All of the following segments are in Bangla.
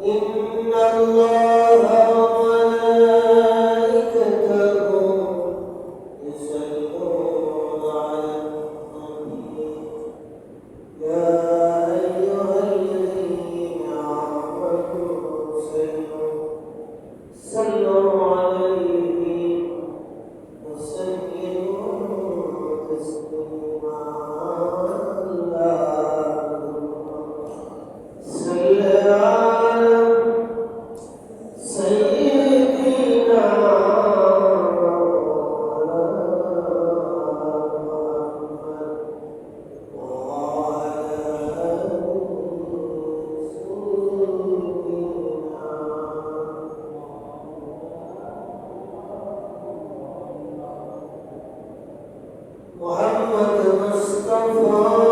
إن الله وملائكته يصلون على النبي يا أيها الذين آمنوا صلوا عليه وسلموا تسليما صل على سيدنا محمد مصطفى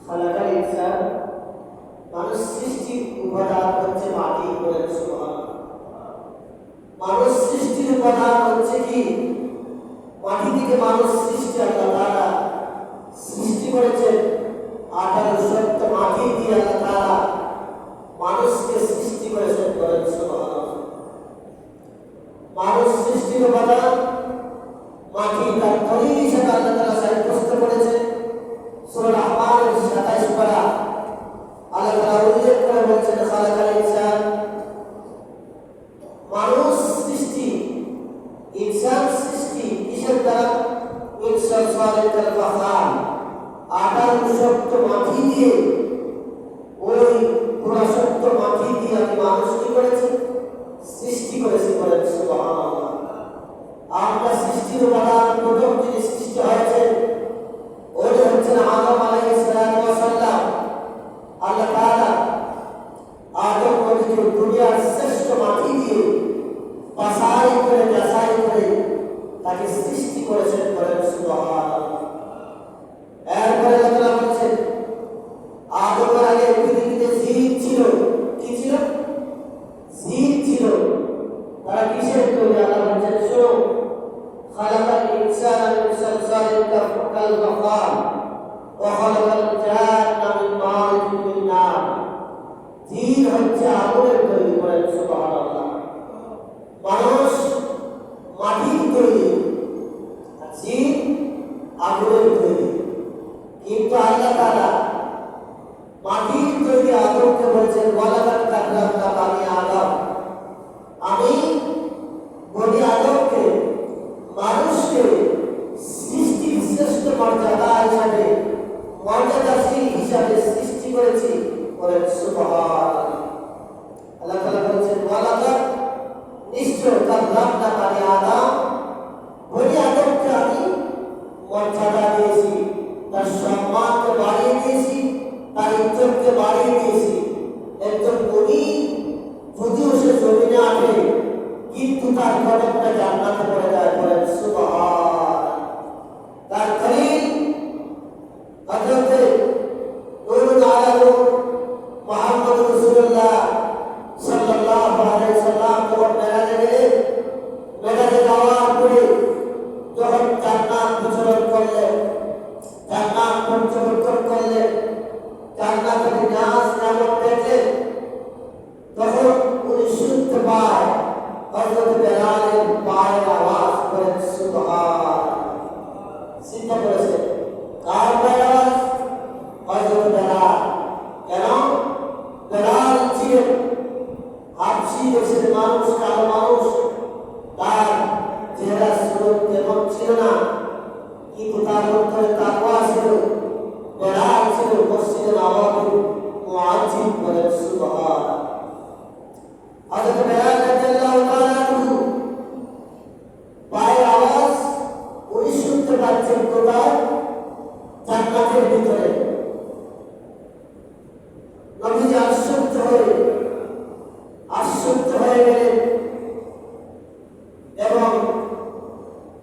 خلق দলিল হিসেবে আল্লাহ তাআলা সাব্যস্ত করেছে। সূরা রহমানের 27 পারা আল্লাহ তাআলা উল্লেখ করে বলেছেন, খালাকাল ইনসান, মানুষ সৃষ্টি, ইনসান সৃষ্টি কিসের দ্বারা? ইনসান সালিকাল ফাখার, আটার শক্ত মাটি দিয়ে, ওই পুরা শক্ত মাটি দিয়ে আমি মানুষ কি করেছি? সৃষ্টি করেছি। বলেন সুবহানাল্লাহ। আমরা সৃষ্টির উপাদান প্রথম যিনি সৃষ্টি হয়েছে উনি হচ্ছেন আদম আলাইহিস সালাম। আল্লাহ তাআলা আদম নবীকে দুনিয়ার শ্রেষ্ঠ মাটি দিয়ে বাছাই করে যাচাই করে তাকে সৃষ্টি করেছেন। বলেন সুবহানাল্লাহ। এরপরে আল্লাহ তাআলা বলেছেন, আদমের আগে পৃথিবীতে জিন ছিল। কি ছিল? জিন ছিল। তারা কিসের তৈরি? আল্লাহ বলেছেন, শোনো, খালাকাল ইনসানা মিন সালসালিন কাল ফাখার ওয়া খালাকাল জান্না মিন মারিজিন মিন নার। জিন হচ্ছে আগুনের তৈরি। বলেন সুবহানাল্লাহ। মানুষ মাটির তৈরি, জিন আগুনের তৈরি। কিন্তু আল্লাহ তাআলা মাটির তৈরি আদমকে বলেছেন, ওয়ালাকাদ কাররামনা বানি আদম, আমি বনি আদমকে, মানুষকে সৃষ্টির শ্রেষ্ঠ মর্যাদা হিসাবে, মর্যাদাশীল হিসাবে সৃষ্টি করেছি। বলেন সুবহানাল্লাহ। আল্লাহ তাআলা বলেছেন, ওয়ালাকাদ, নিশ্চয়, কাররামনা বানি আদম, বনি আদমকে আমি মর্যাদা দিয়েছি, তার সম্মানকে বাড়িয়ে দিয়েছি, তার ইজ্জতকে বাড়িয়ে দিয়েছি। একজন বনি যদিও সে জমিনে আসে, কিন্তু তার কদমটা জান্নাতে পড়ে যায়। বলেন সুবহানাল্লাহ। তার খলিল হযরত নূরুল আলম মুহাম্মদ রাসূলুল্লাহ সাল্লাল্লাহু আলাইহি সাল্লাম যখন মেরাজে গেলেন, মেরাজে যাওয়ার পরে যখন জান্নাত বিচরণ করলেন, জান্নাত পর্যবেক্ষণ করলেন, জান্নাতের নাজ নামক দেখলেন, তখন উনি শুনতে পায় হযরত বেলালের পায়ের আওয়াজ। করেন সুবহানাল্লাহ। চিন্তা করেছেন, কার পায়ের আওয়াজ? হযরত বেলাল। কেন? বেলাল ছিলেন হাবশী দেশের মানুষ, কালো মানুষ, তার চেহারা সুরত তেমন ছিল না, কিন্তু তার অন্তরে তাকওয়া ছিল। বেলাল ছিল মসজিদে নববীর মুয়াজ্জিন। বলেন সুবহানাল্লাহ। হযরত বেলাল রাদিয়াল্লাহু তাআলা আনহু পায়ের আওয়াজ উনি শুনতে পাচ্ছেন কোথায়? জান্নাতের ভিতরে। নবীজি আশ্চর্য হয়ে গেলেন এবং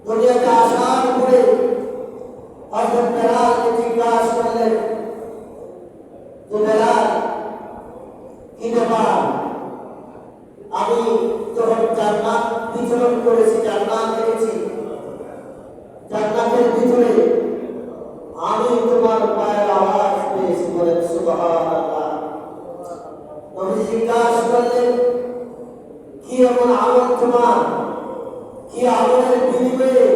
দুনিয়াতে আসার পরে হযরত বেলালকে জিজ্ঞাসা করলেন, তো বেলাল, কি ব্যাপার? আমি যখন জান্নাত বিচরণ করেছি, জান্নাত দেখেছি, জান্নাতের ভিতরে আমি তোমার পায়ের আওয়াজ পেয়েছি। বলেন সুবহানাল্লাহ। নবী জিজ্ঞাসা করলেন, কি এমন আমল তোমার? কি আমলের বিনিময়ে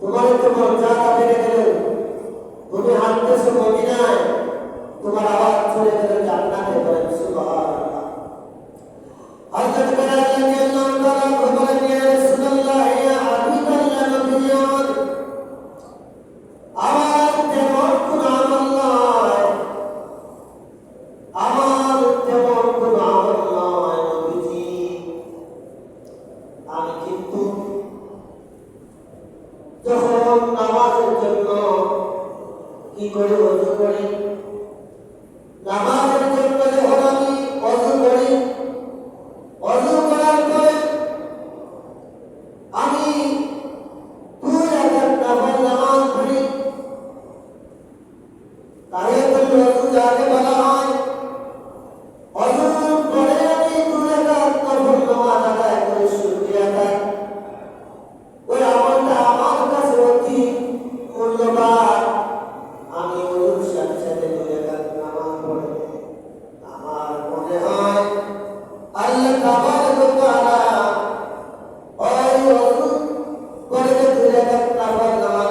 তোমার তো মর্যাদা বেড়ে গেল? তুমি হাঁটতেছো মদিনায়, তোমার আওয়াজ চলে গেল জান্নাতে। বলেন সুবহানাল্লাহ। হযরত বেলাল রাদিয়াল্লাহু তাআলা বলেন, ইয়া রাসূলুল্লাহ, ইয়া হাবিবাল্লাহ, নবী আমার তেমন কোন আমল নয়, আমার তেমন কোন আমল নয় নবীজি। আমি কিন্তু যখন নামাজের জন্য কি করে ওযু করি, নামাজের জন্য যখন আমি ওযু করি, ওযু করার পরে আমি 2 রাকাত নফল নামাজ পড়ি। তাহিয়াতুল ওযু যাকে বলা হয়, ওযুর পরে আমি 2 রাকাত নফল নামাজ আদায় করি, শুকরিয়া আদায়। ওই আমলটা আমার কাছে অতি মূল্যবান। আমি ওযুর সাথে সাথে 2 রাকাত নামাজ পড়ি, আমার মনে হয় আল্লাহ তাবারক ওয়া তাআলা ওই ওযু করে 2 রাকাত নফল নামাজ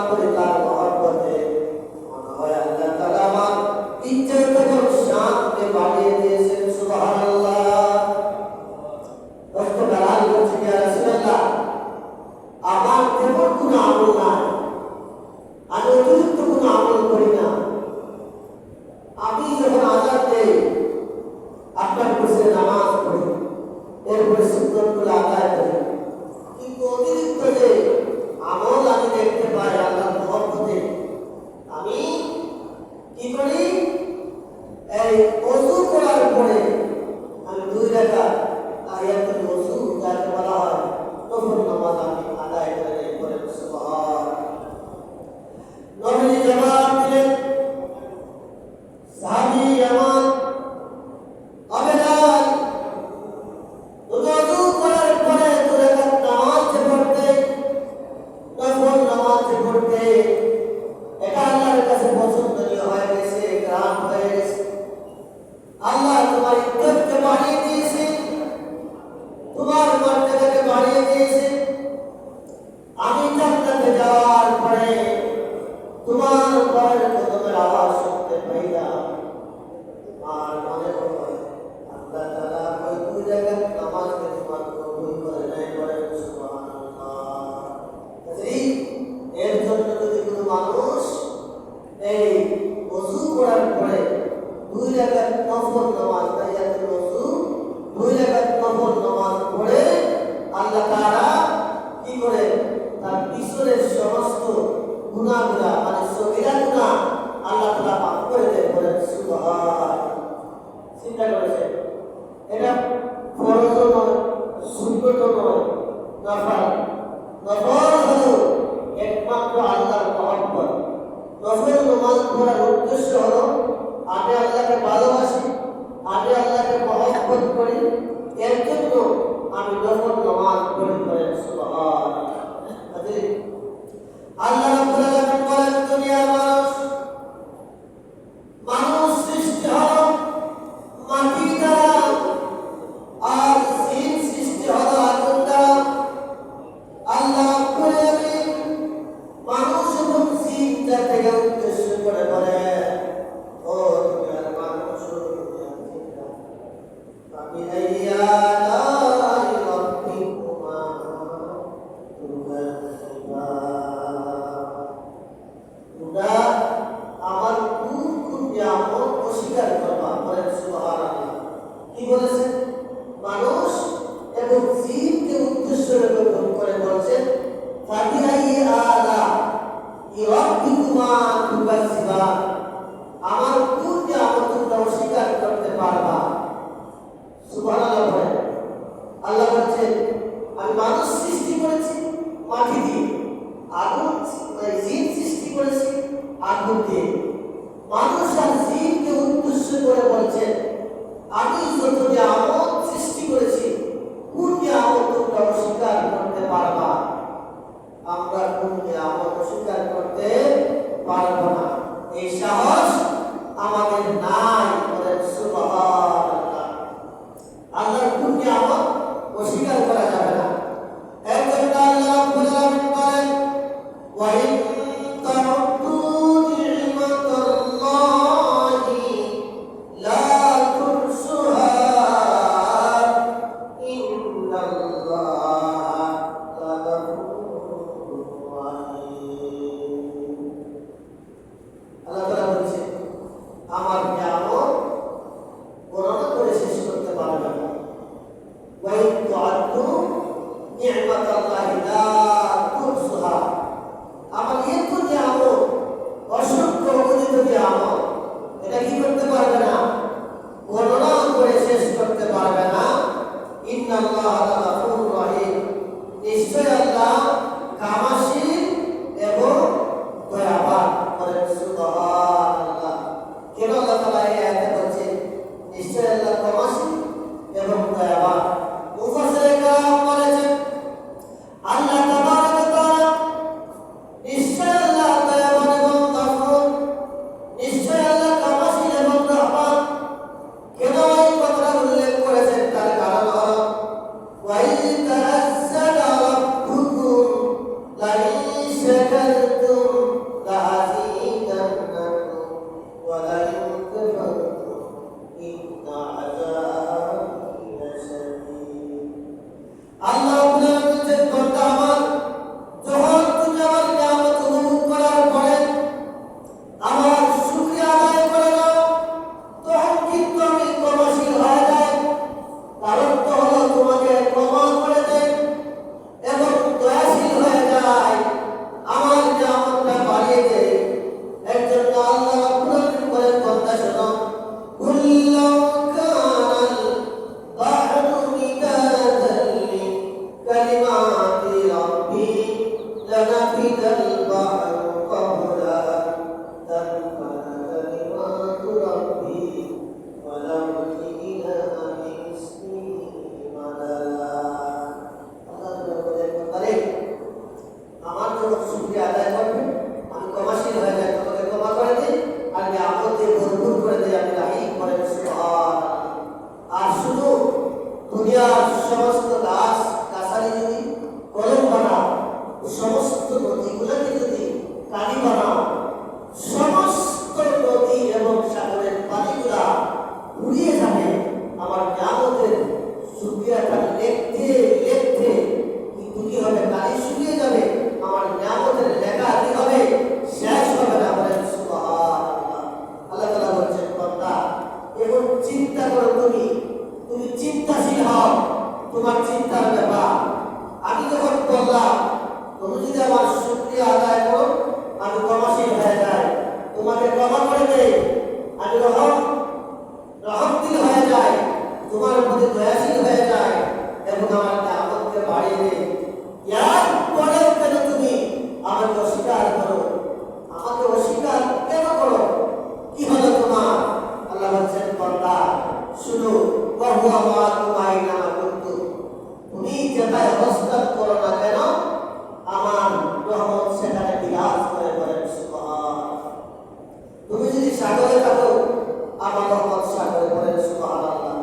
নবীজি জবাব দিলেন, সাহাবী আমার আবেদন, তুমি ওযু করার পরে 2 রাকাত নামাজ পড়তে, নফল নামাজ পড়তে, এটা আল্লাহর কাছে পছন্দনীয় হয়ে গেছে, গ্রাম হয়ে গেছে। আল্লাহ তোমার ইজ্জতকে বাড়িয়ে দিয়েছে, তোমার মর্যাদাকে বাড়িয়ে দিয়েছে। আমি জান্নাতে যাওয়ার পরে তোমার পায়ের কদমের আওয়াজ শুনতে পাইলাম, আর মনে হয় আল্লাহ তাআলা ওই 2 রাকাত নামাজকে তোমার কবুল করে নেয়, বলেন সুবহানাল্লাহ। এর জন্য যদি কোনো মানুষ এই ওযু করার পরে 2 রাকাত নফল নামাজ, তাহিয়াতুল ওযু 2 রাকাত নফল নামাজ পড়ে, আল্লাহ তাআলা কি করে তার পিছনের সমস্ত গুনাহগুলা, মানে সগীরা গুনাহ আল্লাহ তাআলা মাফ করে দেন, বলেন সুবহানাল্লাহ। চিন্তা করেছেন, এটা ফরজও নয়, সুন্নতও নয়, নফল। নফল হলো একমাত্র আল্লাহর মহব্বত। নফল নামাজ পড়ার উদ্দেশ্য হলো আমি আল্লাহকে ভালোবাসি, আমি আল্লাহকে মহব্বত করি, এর জন্য আমি নফল নামাজ পড়ি, বলেন সুবহানাল্লাহ। আল্লাহ রাব্বুল আলামিন বলেন, দুনিয়ার মানুষ সৃষ্টি হলো মাটি দ্বারা, আর জিন সৃষ্টি হলো আগুন দ্বারা। আল্লাহ রাব্বুল আলামিন মানুষ এবং জিন জাতিকে উদ্দেশ্য করে বলেন, ও দুনিয়ার মানুষ, ও দুনিয়ার জিনরা, ফাবিআইয়ি আলাই রাব্বিকুমা তুকাজ্জিবান। তোমরা আমার কোন কোন নিয়ামত অস্বীকার করবা, বলেন সুবহানাল্লাহ। কি বলেছেন? মানুষ এবং জিনকে উদ্দেশ্য করে বলছেন, ফাবিআইয়ি আলাই রাব্বিকুমা তুকাজ্জিবান। আমার কোন নিয়ামত তোমরা অস্বীকার করতে পারবা? সুবহানাল্লাহ বলেন। আল্লাহ বলছেন, আমি মানুষ সৃষ্টি করেছি মাটি দিয়ে, আগুন জিন সৃষ্টি করেছি আগুন দিয়ে। মানুষ আর জিনকে উদ্দেশ্য করে বলছেন, আমি যত নিয়ামত সৃষ্টি করেছি, কোন নিয়ামত তোমরা অস্বীকার করতে পারবা? আমরা কোন নিয়ামত অস্বীকার করতে পারবো না, এই সাহস আমাদের নাই, বলেন সুবহানাল্লাহ। আল্লাহর কোন নিয়ামত অস্বীকার করা যাবে না। এর জন্য আল্লাহ রাব্বুল আলামিন বলেন, ওয়া ইন তা'উদ্দু নি'মাতাল্লাহি লা তুহসুহা ইন্নাল্লাহা লাগাফুরুর রাহিম। আল্লাহ রাব্বুল আলামিন বলেন, ওয়া ইন তা'উদ্দু নি'মাতাল্লাহি লা তুহসুহা ইন্নাল্লাহা লাগাফুরুর রাহিম। আল্লাহ তাআলা আমাদের উপর যে নিয়ামত ক্ষমাশীল হয়ে যায়, তোমাকে ক্ষমা করে দেয়, আমি রহমতিল হয়ে যায়, তোমার প্রতি দয়াশীল হয়ে যায় এবং আমার নিয়ামতকে বাড়িয়ে দেয়। ইয়ার পরেও কেন তুমি আমাকে অস্বীকার করো? আমাকে অস্বীকার কেন করো? কি হলো তোমার? আল্লাহ বলছেন, বান্দা শুনো, ওয়াহুয়া মাআকুম আইনামা কুনতুম, তুমি যেটাই অবস্থান করো না কেন আমার রহমত সেখানে বিরাজ করে। বলেন সুবহান। তুমি যদি সাগরে থাকো আমার রহমত সাগরে। বলেন সুবহানাল্লাহ।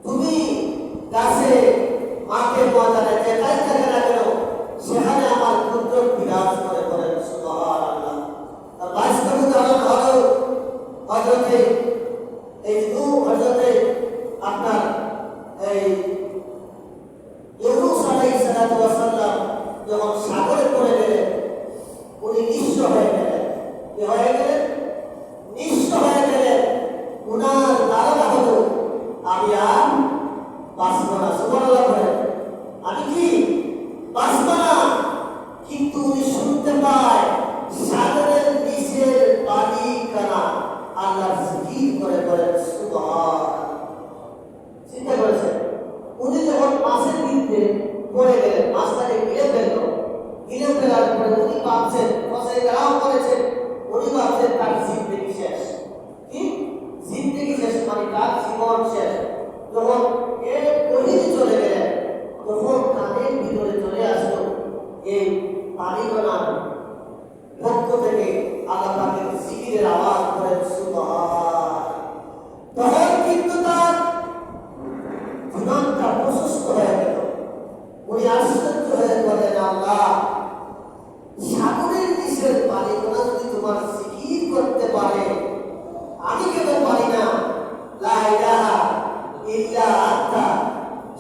তুমি গাছে মাঠে ময়দানে যেটাই থাকে না কেন সেখানে আমার কুদরত বিরাজ করে। বলেন সুবহানাল্লাহ। আর বাস্তব উদাহরণ হলো হযরতে আপনার এই ইউনূস আলাইহিস সালাতু ওয়াস সালাম যখন সাগরে পড়ে গেলেন, উনি নিঃস্ব হয়ে গেলেন। কি হয়ে গেলেন? নিঃস্ব হয়ে গেলেন। উনার ধারণা হলো আমি আর বাঁচব না। সুবহানাল্লাহ বলেন, আমি কি বাঁচব না? কিন্তু উনি শুনতে পায় সাগরের নিচের পানি কানা আল্লাহর জিকির করে। বলেন সুবহান। চিন্তা করেছেন, উনি যখন মাছের ভিতরে পড়ে গেলেন, মাছটাকে গিলে ফেললো, গিলে ফেলার পরে উনি ভাবছেন, ফসে গ্রাম করেছেন, উনি ভাবছেন তার জিন্দেগি শেষ। কি জিন্দেগি শেষ মানে তার জীবন শেষ। যখন এর গভীরে চলে গেলেন তখন কানের ভিতরে চলে আসলো এই পানিগণার পক্ষ থেকে আল্লাহ পাকের জিকিরের আওয়াজ। করেন সুবহান। তখন কিন্তু তার জীবনটা প্রশস্ত হয়ে গেল। উনি আশ্চর্য হয়ে বলেন, আল্লাহ সাগরের নিচের পানিগুলো যদি তোমার জিকির করতে পারে আমি কেন পারি না? লা ইলাহা ইল্লা আনতা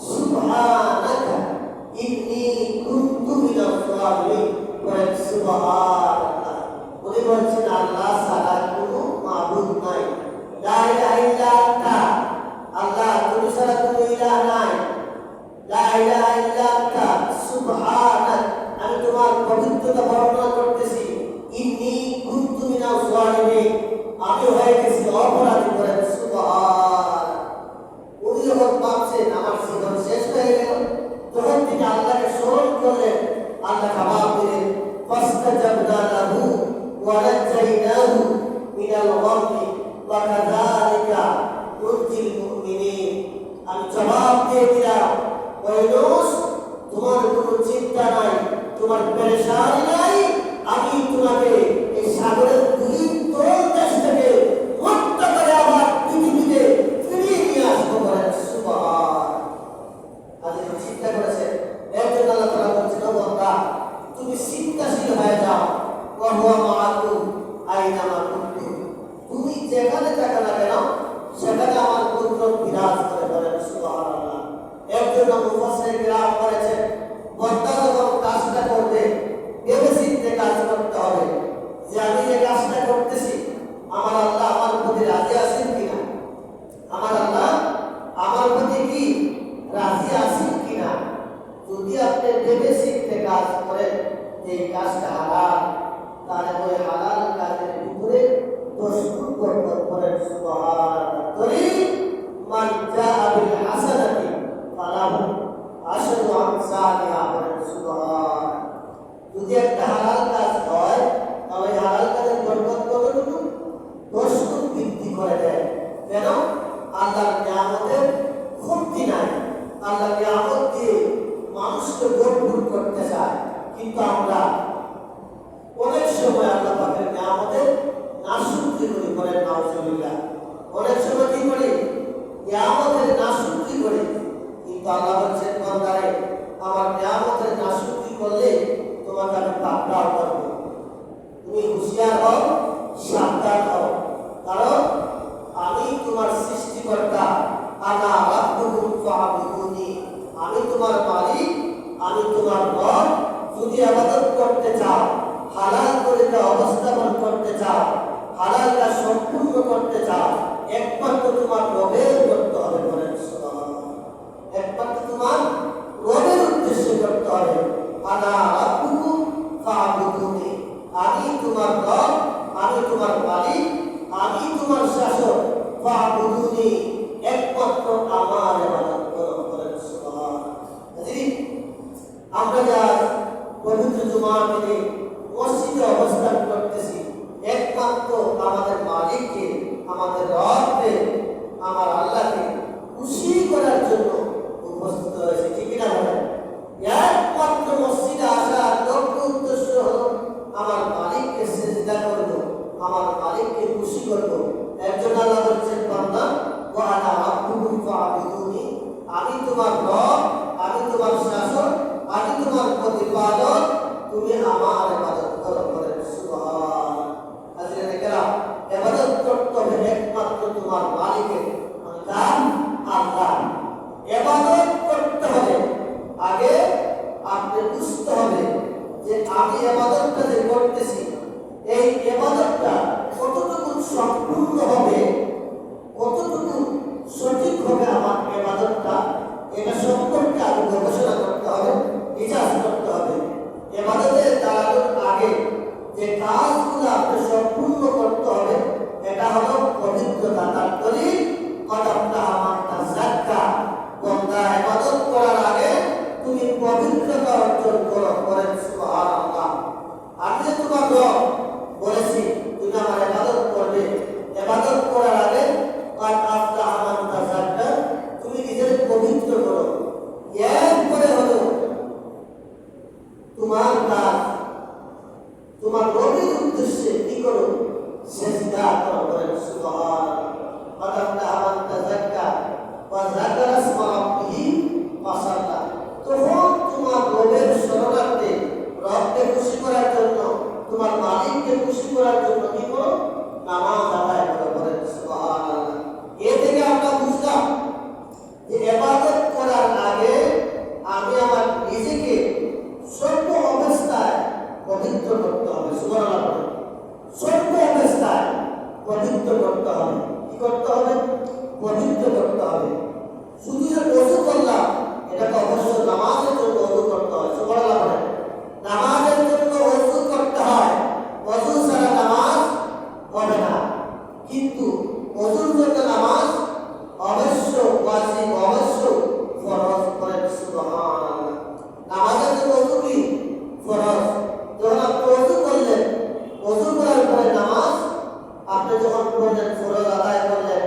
সুবহানাকা ইন্নী কুনতু মিনাজ জালিমিন। বলেন সুবহানাল্লাহ। উনি বলছেন আল্লাহ ছাড়া কোনো মাবুদ নাই। লা ইলাহা ইল্লা আনতা, আল্লাহ তুমি ছাড়া কোনো ইলাহ নাই। লা ইলাহা ইল্লা আনতা সুবহানাক, আমি তোমার পবিত্রতা বর্ণনা করতেছি। ইন্নী কুনতু মিনাজ জালিমিন, আমি হয়ে গেছি অপরাধী। বলেন সুবহান। উনি যখন ভাবছেন আমার জীবন শেষ হয়ে গেল, তখন তিনি আল্লাহকে স্মরণ করলেন। আল্লাহ জবাব দিলেন, ফাস্তাজাবনা লাহু ওয়া নাজাইনাহু মিনাল গাম্মি ওয়া কাযালিকা নুনজিল মুমিনিন। আমি জবাব দিয়ে দিলাম, ও ইউনূস তোমার কোনো চিন্তা নাই, তোমার পেরেশানি নাই, আমি তোমাকে এই সাগরের গুরুত্বর দেশ থেকে মুক্ত করে আবার পৃথিবীতে ফিরিয়ে নিয়ে আসবো। বলেন সুবহান। আজ চিন্তা করেছেন, একজন আল্লাহ তাআলা বলছেন, ও বান্দা তুমি চিন্তাশীল হয়ে যাও। ওয়া হুয়া মাআকুম আইনামা কুনতুম, তুমি যেখানে থাকো না কেন সেখানে আমার কুদরত বিরাজ করে। বলেন সুবহানাল্লাহ। একজন মুফাসসির কিরাম বলেছেন, বান্দা যখন কাজটা করবে ভেবে চিন্তে কাজ করতে হবে যে আমি যে কাজটা করতেছি আমার আল্লাহ আমার প্রতি রাজি আছেন কিনা, আমার আল্লাহ আমার প্রতি কি রাজি আছেন কিনা। যদি আপনি ভেবে চিন্তে কাজ করেন যে এই কাজটা হালাল, তাহলে ওই হালাল কাজের ভিতরে 10 গুণ বরকত। করেন সুবহানাল্লাহ। মান জাআ বিল হাসানাতি ফালাহু আশরু আমসালিহা। বলেন সুবহান। যদি একটা হালাল কাজ হয় তাহলে হালাল কাজের বরকত কতটুকু? 10 গুণ বৃদ্ধি করে দেয়। কেন? আল্লাহর নিয়ামতের কমতি নাই। আল্লাহর নিয়ামত দিয়ে মানুষকে গর্ববোধ করতে চায়, কিন্তু আমরা অনেক সময় আল্লাহ পাকের নিয়ামতের নাশুকরি করি। বলেন নাউজুবিল্লাহ। অনেক সময় কি করি? নিয়ামতের নাশুকরি করি। কিন্তু আল্লাহ বলছেন, বান্দারে আমার নিয়ামতের নাশুকরি করলে তোমাকে আমি পাকড়াও করব। তুমি হুঁশিয়ার হও, সাবধান হও, কারণ আমি তোমার সৃষ্টিকর্তা। আনা রাব্বুকুম ফা'বুদুনি, আমি তোমার মালিক, আমি তোমার রব। যদি ইবাদত করতে চাও, হালাল তরিকা অবস্থাপন করতে চাও, হালাল কাজ সম্পূর্ণ করতে চাও, একমাত্র তোমার রবের করতে হবে। বলেন সুবহানাল্লাহ। একমাত্র তোমার রবের উদ্দেশ্য করতে হবে। আনা রাব্বুকুম ফা'বুদুনি, আমি তোমার রব, তুমি একমাত্র আমার ইবাদত করো, বলেন সুবহানাল্লাহ। হাজির, আমরা যা পবিত্র জুমার দিনে মসজিদে অবস্থান করতেছি, একমাত্র আমাদের মালিককে, আমাদের রবকে, আমার আল্লাহকে খুশি করার জন্য উপস্থিত হয়েছে, ঠিক না বলেন? একমাত্র মসজিদে আসার লক্ষ্য উদ্দেশ্য হলো আমার মালিককে সিজদা করব, আমার মালিককে খুশি করব। একজন আল্লাহ বলছেন, বান্দা ওয়া আনা রাব্বুকুম ফা'বুদুনি, আমি তোমার রব, আমি তোমার শাসক, আমি তোমার প্রতিপালক, তুমি আমার ইবাদত করো, বলেন সুবহানাল্লাহ। আজকে কেরাম, ইবাদত করতে হবে একমাত্র তোমার মালিকের, কার? আল্লাহ। ইবাদত করতে হবে আগে আপনি বুঝতে হবে যে আমি ইবাদতটা যে করতেছি, এই ইবাদতটা কতটুকু সম্পূর্ণ হবে, কতটুকু সঠিক হবে আমার ইবাদতটা, এটা সম্পর্কে আগে গবেষণা করতে হবে, রিসার্চ করতে হবে। ইবাদতের দাঁড়ানোর আগে যে কাজগুলো আপনি সম্পূর্ণ করতে হবে, এটা হলো পবিত্রতা। তার দলিল কদমটা আমারটা যাক্কাত। বান্দা ইবাদত করার আগে তুমি পবিত্রতা অর্জন করো, বলেন সুবহানাল্লাহ। আমি যে তোমার রব বলেছি তুমি আমার ইবাদত করবে, ইবাদত করার আগে কদমটা আমারটা যাক্কাত, তুমি নিজের পবিত্র করো। এরপরে হলো তোমার কাজ, তোমার রবের উদ্দেশ্যে কি করো? সিজদা করো, বলেন সুবহানাল্লাহ। কদমটা আমারটা যাক্কাত ওয়া যাকারা ইসমা রাব্বিহি ফাসাল্লা। তখন তোমার রবের শরণার্থে, রবকে খুশি করার জন্য, তোমার মালিককে খুশি করার জন্য কি করো? নামাজ আদায় করো, বলেন সুবহানাল্লাহ। এ থেকে আমরা বুঝলাম যে ইবাদত করার আগে আমি আমার নিজেকে সর্ব অবস্থায় পবিত্র করতে হবে, সুবহানাল্লাহ। সর্ব অবস্থায় পবিত্র করতে হবে। কি করতে হবে? পবিত্র করতে হবে। শুধু যে ওযু করলাম, এটা তো অবশ্য নামাজের জন্য ওযু করতে হয়, সুবহানাল্লাহ। নামাজের জন্য ওযু করতে হয়, ওযু ছাড়া নামাজ হবে না। কিন্তু ওযুর জন্য নামাজ অবশ্য ওয়াজিব, অবশ্য ফরজ, বলেন সুবহানাল্লাহ। নামাজের জন্য ওযু কি? ফরজ। যখন আপনি ওযু করলেন, ওযু করার পরে নামাজ আপনি যখন পড়লেন, ফরজ আদায় করলেন,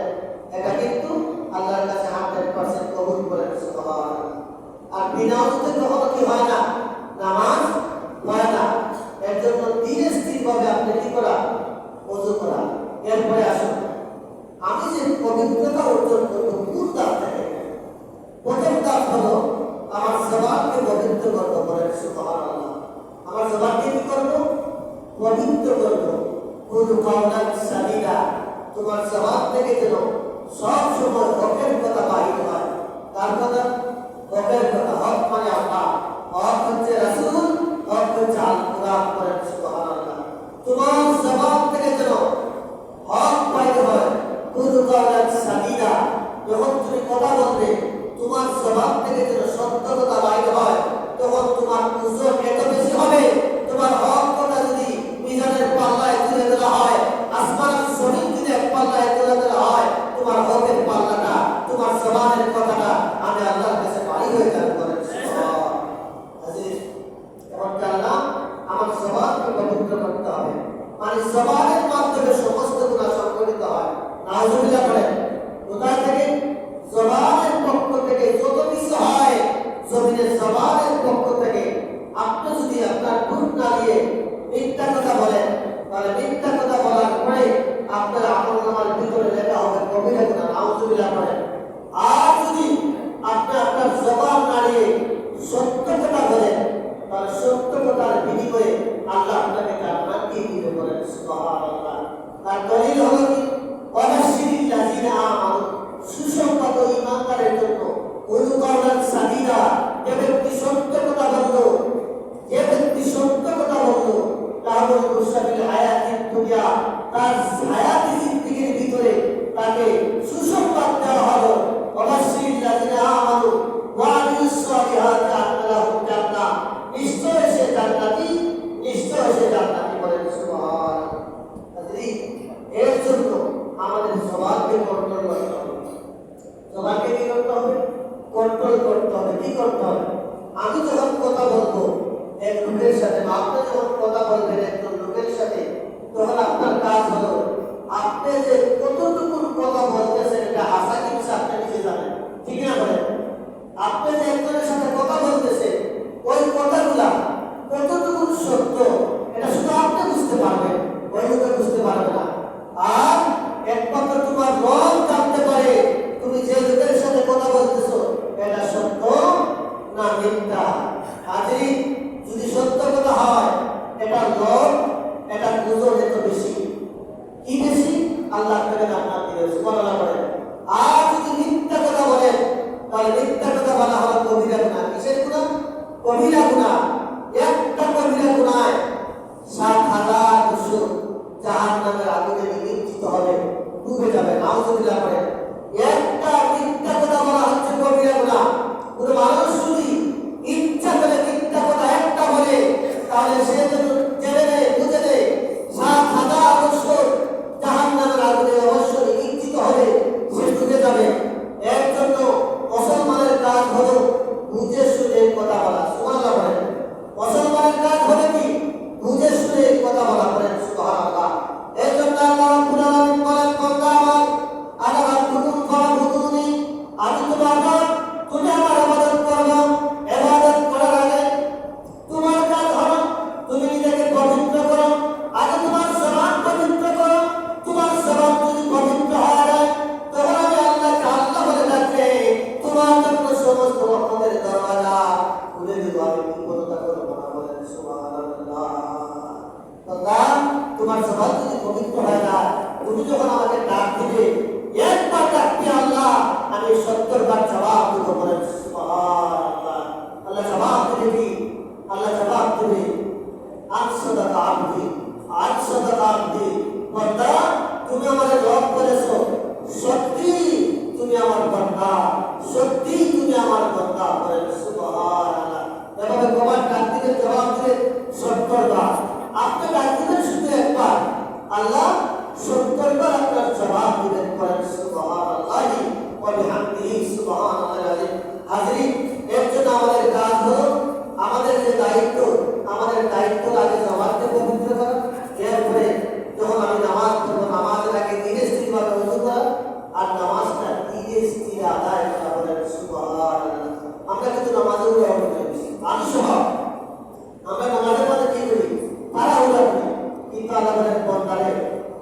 এটা কিন্তু আল্লাহর কাছে 100% কবুল, বলেন সুবহানাল্লাহ। আর বিনা ওযুতে কখনো কি হয় না? নামাজ হয় না। এর জন্য ধীরে স্থিরভাবে আপনি কি করা? ওযু করা। এরপরে আসুন, আমি যে পবিত্রতা অর্জন করবো কোন ধাপ থেকে? প্রথম ধাপ হলো আমার জবানকে পবিত্র করবো, বলেন সুবহানাল্লাহ। আমার জবানকে কি করবো? পবিত্র করবো। কুলু কাওলান সাদীদা, তোমার জবান থেকে যেন সব সময় হকের কথা বাহির হয়। কার কথা? হকের কথা। হক মানে আল্লাহ, হক হচ্ছে রাসূল, হক হচ্ছে আল কোরআন, বলেন সুবহানাল্লাহ। তোমার জবান থেকে যেন হক বাহির হয়। কুলু কাওলান সাদীদা, যখন তুমি কথা বলবে তোমার জবান থেকে যেন সত্য কথা বাহির হয়, তখন তোমার ওজন এত বেশি হবে। তোমার হক কথা যদি মিজানের পাল্লায় তুলে দেওয়া হয়, আসমান আর জমিন যদি এক পাল্লায় তুলে দেওয়া হয়, তোমার হকের পাল্লাটা, তোমার জবানের কথাটা আমি আল্লাহর কাছে বাড়ি হয়ে যাবে, বলেন সুবহানাল্লাহ। হাজির, এখন জানলাম আমার জবানকে পবিত্র করতে হবে, মানে জবানের মাধ্যমে সমস্ত গুনাহ সংঘটিত হয়। নাউজুবিল্লাহ বলেন। কোথায় থেকে? জবানের পক্ষ থেকে যত কিছু হয়, জমিনের জবানের পক্ষ থেকে। আপনি যদি আপনার মুখ নাড়িয়ে মিথ্যা কথা বলেন, তাহলে মিথ্যা কথা বলার পরে আপনার আমলনামার ভিতরে লেখা হবে কবিরা গুনাহ, নাউজুবিল্লাহ বলেন। আর যদি আপনি আপনার জবান নাড়িয়ে সত্য কথা বলেন, তাহলে সত্য কথার বিনিময়ে আল্লাহ আপনাকে জান্নাত দিয়ে দিবে, বলেন সুবহানাল্লাহ। তার দলিল হলো কি? ওয়াবাশশিরিল লাযিনা আমানু, সুসংবাদ ঈমানদারের জন্য। কুলু কাওলান সাদীদা, যে ব্যক্তি সত্য কথা বলল, যে ব্যক্তি সত্য কথা বলল, লাহুল বুশরাফিল হায়াতিদ দুনিয়া, তার হায়াতি জিন্দেগির ভিতরে তাকে সুসংবাদ দেওয়া হলো। ওয়াবাশশিরিল লাযিনা আমানু ওয়া আমিলুস সালিহাতি আন্না লাহুম জান্নাহ, নিশ্চয় সে জান্নাতি, নিশ্চয় সে জান্নাতি, বলেন সুবহানাল্লাহ। এর জন্য আমাদের জবানকে কন্ট্রোল করতে হবে। জাহান্নামের আগুনে নিমজ্জিত হবে, ডুবে যাবে। নাউজুবিল্লাহ করে একটা মিথ্যা কথা বলা হচ্ছে কবিরা গুনাহ। কোনো মানুষ যদি ইচ্ছা করে মিথ্যা কথা একটা বলে, তাহলে সে যদি জেনে নেয়, বুঝে নেয় ৭,০০০ বছর জাহান্নামের আগুনে অবশ্যই নিমজ্জিত হবে, সে ডুবে যাবে। এর জন্য মুসলমানের কাজ হলো বুঝে শুনে কথা বলা। সুবহানাল্লাহ বলেন। মুসলমানের কাজ হবে কি? বুঝে শুনে কথা বলা। বলেন সুবহানাল্লাহ। এর জন্য আল্লাহ রাব্বুল আলামিন বলেন, বান্দা আমার, আনা রাব্বুকুম ফা'বুদুনি, আমি তোমার রব, তুমি আমার ইবাদত করো। ইবাদত করার আগে তোমার কাজ হলো তুমি নিজেকে পবিত্র করো। আগে তোমার জবান পবিত্র করো। তোমার জবান যদি পবিত্র হয়ে যায়, তখন আমি আল্লাহকে আল্লাহ বলে ডাকলে তোমার জন্য সমস্ত রহমতের দরওয়াজা খুলে দেব। আমি বিপদতা করবো না। বলেন সুবহানাল্লাহ। বান্দা, তোমার জবান যদি পবিত্র হয়ে যায়, তুমি যখন আমাকে ডাক দিবে, একবার ডাক দিয়ে আল্লাহ আমি ৭০ বার জবাব দেব। বলেন সুবহানাল্লাহ। আল্লাহ জবাব দেবে কি? আল্লাহ জবাব দেবে, আজ সাদাকা আবদি, আজ সাদাকা আবদি। বান্দা, তুমি আমাকে রব বলেছো, সত্যি তুমি আমার বান্দা, সত্যি তুমি আমার বান্দা। বলেন সুবহানাল্লাহ। এভাবে কবার ডাক দিলে জবাব দিলে ৭০ বার। আপনি ডাক দিবেন শুধু একবার, আল্লাহ ৭০ বার আপনার জবাব দিবেন। বলেন সুবহানাল্লাহি ওয়া বিহামদিহি সুবহানাল্লাহিল আযীম। হাজরিন, এর জন্য আমাদের কাজ হলো, আমাদের যে দায়িত্ব, আমাদের দায়িত্ব আগে জবানকে পবিত্র করা। এরপরে যখন আমি নামাজ পড়বো, নামাজের আগে ধীরে স্থিরভাবে ওযু করা, আর নামাজটা ধীরে স্থিরে আদায় করা। বলেন সুবহানাল্লাহ। আমরা কিন্তু নামাজের উদাহরণ দিয়েছি, আমি সহ আমরা নামাজের মধ্যে কি করি? তাড়াহুড়া করি। কিন্তু আল্লাহ বলেন, বান্দারে,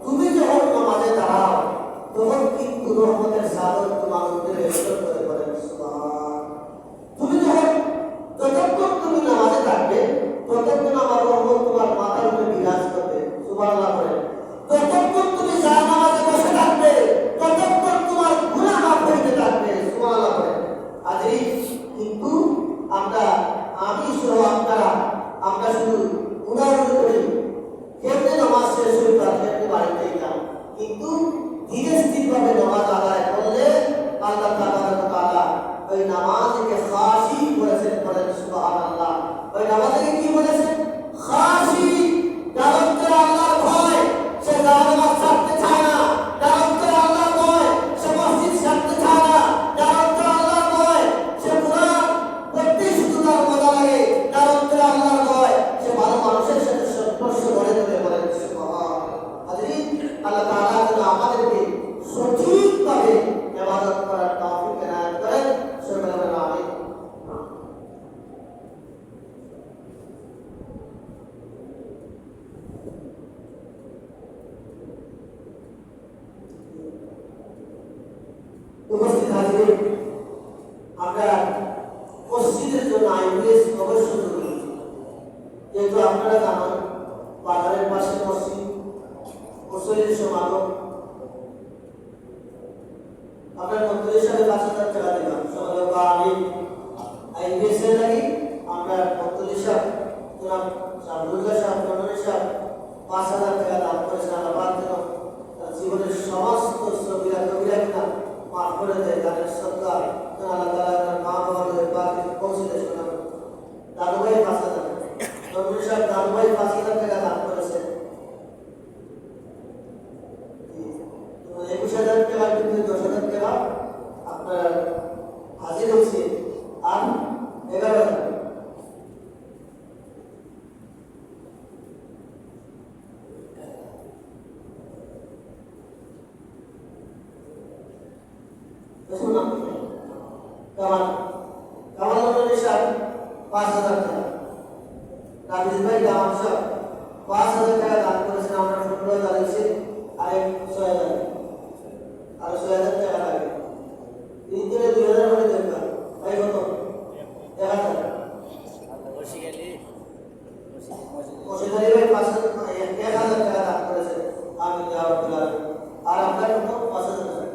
তুমি যখন নামাজে দাঁড়াও, তখন কিন্তু রহমতের চাদর তোমার উপরে এসে পড়ে। বলেন সুবহানাল্লাহ। তুমি যতক্ষণ তুমি নামাজে থাকবে, ততক্ষণ আমার রহমত তোমার মাথার উপরে বিরাজ করবে। সুবহানাল্লাহ বলেন। যতক্ষণ তুমি নামাজে বসে থাকবে, ততক্ষণ তোমার গুনাহ মাফ হইতে থাকবে। সুবহানাল্লাহ বলেন। আজই কিন্তু আমি সহ আপনারা, আমরা শুধু উদাহরণ করি, কেমনে নামাজ শেষ হইতে আর কেমনে বাড়িতে যান। কিন্তু ধীরে স্থিরভাবে নামাজ আদায় করলে আল্লাহ তাআলা ওই নামাজকে খাশি বলেছেন। বলেন সুবহানাল্লাহ। ওই নামাজকে কি বলেছেন? খাশি। যার অন্তরে আল্লাহর ভয়, সে নামাজ ছাড়তে চায় না। যার অন্তরে আল্লাহর ভয়, সে মসজিদ ছাড়তে চায় না। যার অন্তরে আল্লাহর ভয়, সে কুরআন পড়তে শুধু তার মজা লাগে। যার অন্তরে আল্লাহর ভয়, সে ভালো মানুষের সাথে সংস্পর্শ গড়ে তোলে। বলেন সুবহানাল্লাহ। হাজরিন, আল্লাহ তাআলা যেন আমাদেরকে সঠিকভাবে ইবাদত করার তৌফিক এনায়েত করেন। সকলে বলেন আমিন। উপস্থিত হাজির, আমরা মসজিদের জন্য আইপিএস অবশ্যই জরুরি। যেহেতু আপনারা জানেন, বাজারের পাশে মসজিদ, মুসল্লির সমাগম। আপনার মন্ত্রী হিসাবে ৫,০০০ টাকা দিলাম। সবাই আমি আইপিএস এর লাগি আমরা মন্ত্রী হিসাব জনাব শাহরুল্লাহ সাহেব, মন্ত্রী সাহেব ৫,০০০ টাকা দান করেছেন। আল্লাহ যেন তার জীবনের সমস্ত সগীরা কবিরা কিনা মাফ করে দেয়। তাদের সদকা যেন আল্লাহ তাআলা মা বাবার পাকে পৌঁছে দেয়। শোনান দাদু ভাই ৫,০০০, মন্ত্রী সাহেব দাদু ভাই ৫,০০০ টাকা দান করেছেন। ২১,০০০ টাকার বিরুদ্ধে ১০,০০০ টাকা আপনার হাজির হয়েছে, আর ১১,০০০। কামাল সাহেব ৫,০০০ টাকা, রাজীব ভাই কামাল সাহেব ৫,০০০ টাকা দান করেছেন। আমরা ১৫,০০০ হয়েছে, আরেক ৬,০০০, আর ৬,০০০ টাকা লাগে। তিনজনে ২,০০০ করে দরকার। ভাই কত? ১,০০০। মসজিদারি ভাই ১,০০০ টাকা দান করেছেন। আমি আর আপনার কত? ৫,০০০ টাকা।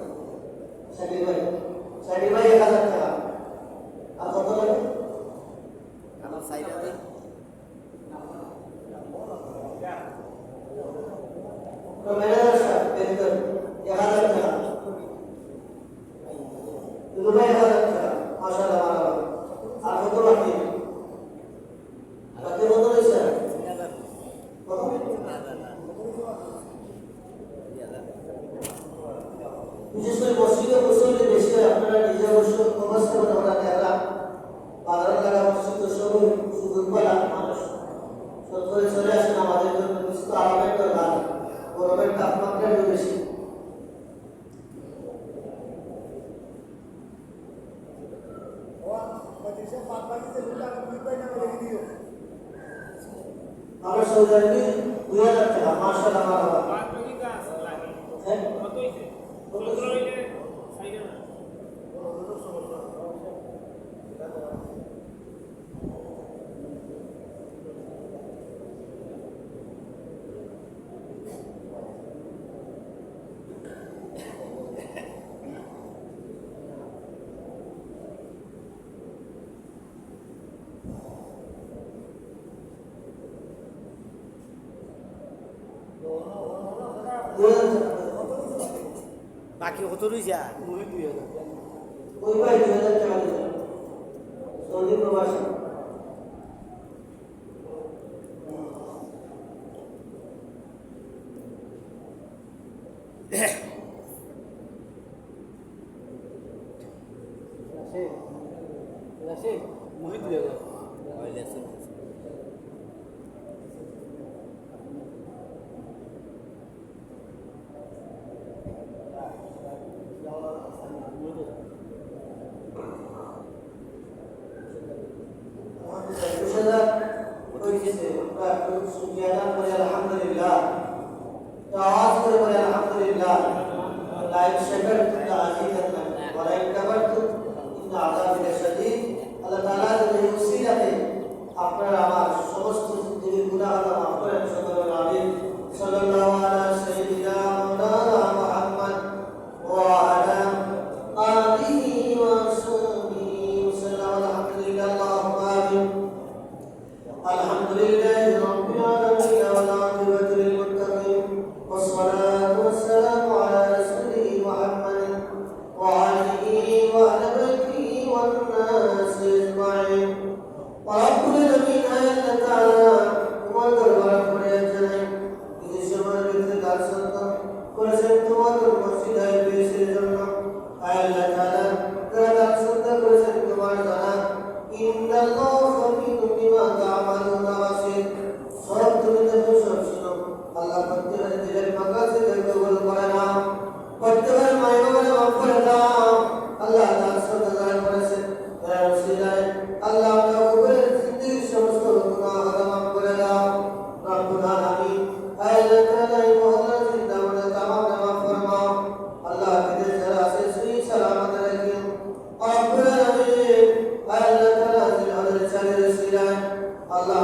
শাকির ভাই ১,০০০ টাকা। তো ম্যানেজার সাহেব বেতন 1000 টাকা দুবাই 1000 টাকা মাশাআল্লাহ আর কত বাকি বাকি কত হইছে বিশেষ করে মসজিদে মুসল্লি বেশি হয় আপনারা নিজে অবশ্য অবস্থা করে ওরা দেখলাম বাজার লাগা মসজিদ তো সবই সুযোগ পেলাম মানুষ সব করে চলে আসেন আমাদের জন্য কিছু তো আরামের দরকার গরমের তাপমাত্রা একটু বেশি আমার সৌদারি 2000 টাকা মাশাআল্লাহ হ্যাঁ বাকি কত রয়েছে ওই ভাই 2000 টাকা দিলেন সৌদি প্রবাসী আলহামদুলিল্লাহ আওয়াজ করে বলে আলহামদুলিল্লাহ লাইক শাকারতুম লাযিদান্নাকুম ওয়া লাইন কাফারতুম ইন্না আযাবি লাশাদীদ আল্লাহ তাআলা এই উসিলাতে আপনারা আমার সমস্ত জিন্দেগীর গুনাহ আল্লাহ মাফ করেন সকলের আমিন সাল্লাল্লাহু আলা সাইয়্যিদিনা মাওলানা মুহাম্মদ ওয়া আলা আলিহি ওয়া সাহবিহি ওয়া সাল্লাম আলহামদুলিল্লাহ আল্লাহুম্মা আমিন আলহামদুলিল্লাহি রাব্বিল আলামিন ওয়া আল-আকিবাতু লিল মুত্তাকিন والصلاة والسلام على رسوله محمد وعلى وأهل بيته والناس أجمعين ورب العالمين أيها تعالى তোমাদের বরকত করে জানাই এই সময়ের ভিতরে কাজ করতে করেছেন তোমাদের মসজিদে পেশের জন্য আল্লাহ তাআলা যারা কাজ করতে করেছেন তোমার জানা ইন্নাল্লাহ খাবীরুম বিমা তা'মালুনা বাসীর সব তুমি দেখো সব শুনো আল্লাহ প্রত্যেকের দিলের মাকাসিদ কবুল করে নাও প্রত্যেকের মাইনারে মাফ করে দাও আল্লাহ তাআলা সদা করেছেন তার ওসিলায় আল্লাহ আমরা উপরের জিন্দেগীর সমস্ত গুনাহ মাফ করে দাও রব্বুল আলামিন আল্লাহ তাআলা এই মহল্লার জিন্দাবাদে তামাম মাফ ফরমাও আল্লাহ বিদেশ যারা আছে সহি সালামত রাখিও রব্বুল আলামিন আল্লাহ তাআলা জিলালের চালের ওসিলায় আল্লাহ